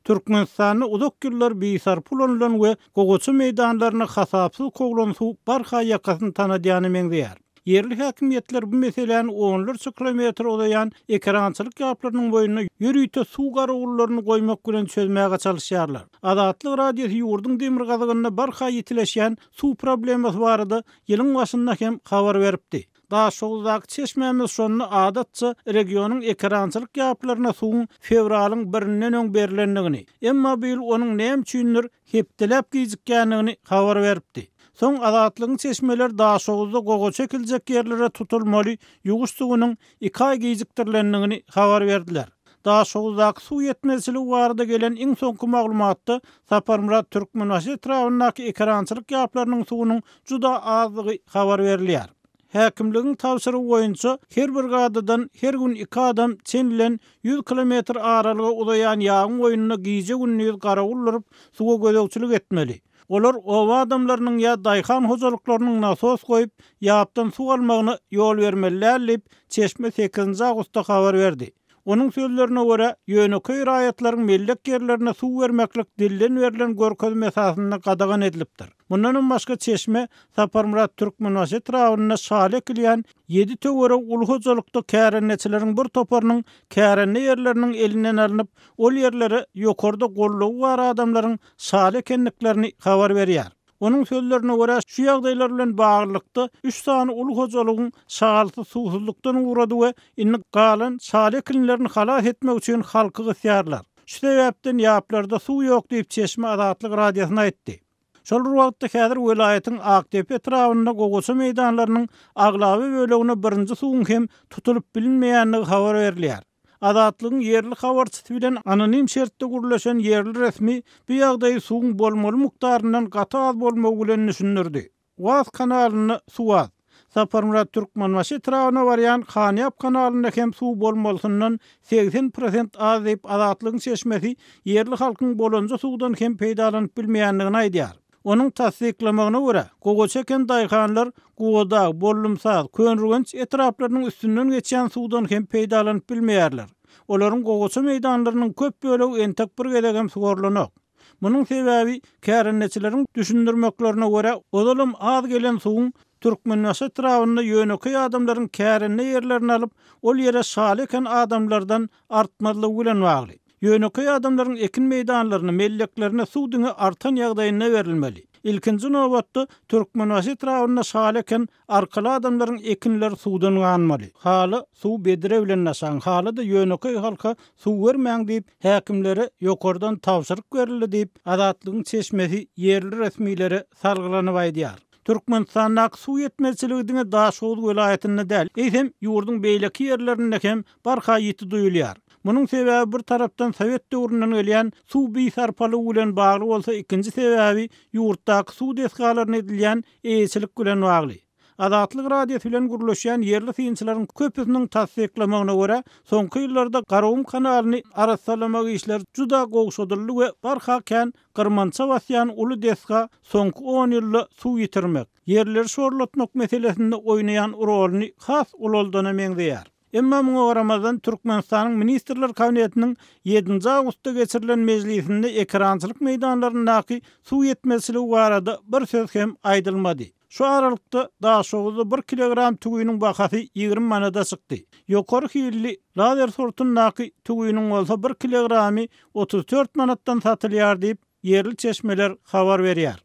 Türkmenistanyny uzak ýyllar beýsarpy bolan we gogoçy meýdanlaryna hasapsyz koglan suw barha ýakasyny tanadýany meňzeýär. Yerli häkimetler bu meseleni onlarca kilometr uzayan ekrançylyk ýaplarynyň boýuna ýürüýte suw garawullaryny goýmak bilen çözmäge çalışýarlar. Adatlyk radiosy ýurdun demir gazygyna barha ýetileşýän suw problemasy barada ýylyň başynda hem habar beripdi. Daha şoğuzak çeşmemiz şonu adatça regionun ekrançılık yapılarına suğun fevralyň 1-inden öň berilenligini, emma bil onun näme üçindir hepdelep gijikkenligini habar beripdi. Soň adatlygyň çeşmeler daha şoğuzda gogo çekiljek yerlere tutulmaly, ýuguş suwunyň 2 ay gijikdirilenligini habar berdiler. Daha şoğuzak suw yetmezçiligi barada gelen iň soňky maglumatda Saparmurat Türkmenbaşy etrafyndaky ekrançylyk yapılarynyň suwunyň juda azlygy habar berilýär. Häkimligiň tawsiry boýunça her bir gadadan her gün 2 adam çenilen 100 kilometr aralyga uzayan ýağın boýunyna gije günnüz garawullaryp suwa gözegçilik etmeli. Olar owa adamlarynyň ýa daýhan hojalyklarynyň nasos goýup ýapdan suw almagyna ýol bermeliler diýip Çeşme 8 awgustda habar berdi. Onun sözlerine göre ýöneköy raýatlaryň mellek yerlerine suw bermeklik dilden berilen görkezme esasyna gadagan edilipdir. Bundan başga Çeşme Saparmurat Türkmenbaşy etrawyna şale kilýän 7 töwere ulu hojalykda kärenneçileriň bir toparynyň kärenne yerleriniň elinden alınıp ol yerlere ýokarda gollagy bar adamlaryň şale ekenliklerini habar berýär. Onun sözlerine göre şu ýagdaýlar bilen baglykda 3 sany ulu hojalygyň şagalsy suwsuzlukdan uğrady we inni galan şale kilinlerini halas etmek üçin halky gysýarlar. Şu sebäpden ýaplarda suw ýok diýip Çeşme adatlyk radiosyna aýtdy. Şol wagtda häzir welaýatyň Aktepe etrafynda gogoçy meýdanlarynyň aglaby bölegine birinji suwun hem tutulup bilinmeýänligi habar berilýär. Adatlygyň yerli habarçysy bilen anonim şertde gurulýan yerli resmi bu ýagdaýy suwun bolmaly mukdaryndan gaty az bolmagy bilen düşündirdi. Waz kanalyny suwaz. Saparmurat Türkmenbaşy etrawyna barýan Hanyap kanalynda hem suw bolmalysyndan 80% az diýip adatlygyň çeşmesi yerli halkyň bolanja suwdan hem peýdalanyp bilmeýänligini aýdýar. Onun tasdiklamagyna görä, gogo çeken daýhanlar goda, bollumsaz, könrügenç etraplarynyň üstünden geçýän suwdan hem peýdalanyp bilmeýärler. Olaryň gogoçy meýdanlarynyň köp bölegi entek bir gedegem sugorlanok. Munyň sebäbi kärenneçileriň düşündirmeklerine görä, odalym az gelen suwun Türkmenbaşy etrafynda ýöneköy adamlaryň kärenne ýerlerini alyp, ol ýere şale eken adamlardan artmalylygy bilen bagly. Ýöneköy adamlaryň ekin meýdanlaryny, melleklerine suw diňe artan ýagdaýyna berilmeli. İlkinji nowatda Türkmenbaşy etrafynda şale eken arkaly adamlaryň ekinleri suwdan ganmaly. Haly suw bedire bilen naşan, haly da ýöneköy halka suw bermäň diýip häkimlere ýokardan tawsyryk berildi diýip adatlygyň çeşmesi yerli resmileri salgylanyp aýdýar. Türkmenistan'da suw yetmezçiligine daha şol welaýatyna däl, eýsem ýurdun beýleki ýerlerinde hem barha ýeti duýulýar. Munyň sebäbi bir tarapdan Sowet döwründen gelýän suw beýsarpalygy bilen bagly bolsa, ikinji sebäbi ýurtdaky suw desgalaryna edilýän eýçilik bilen bagly. Adatlyk radiosy bilen gurulýan yerli synçylaryň köpüsiniň tasdiklamagyna görä, soňky ýyllarda Garawum kanalyny aratsalamak işler juda gowşadyrly we barha kän Gyrmança basýan uly desga soňky 10 ýylda suw ýitirmek, yerleri şorlatmak meselesinde oýnaýan roluny has uloldana meňzeýär. Emma muňa garamazdan Türkmenistanyň Ministrler Kabinetiniň 7 awgustda geçirilen mejlisinde ekrançylyk meýdanlaryndaky suw yetmezçiligi barada bir söz hem aýdylmady. Şu aralykda daha şoğuzda 1 kilogram tügüýüniň bahasy 20 manada çykdy. Ýokary hilli lazer sortundaky tügüýüniň bolsa 1 kilogramy 34 manatdan satylýar diýip yerli çeşmeler habar berýär.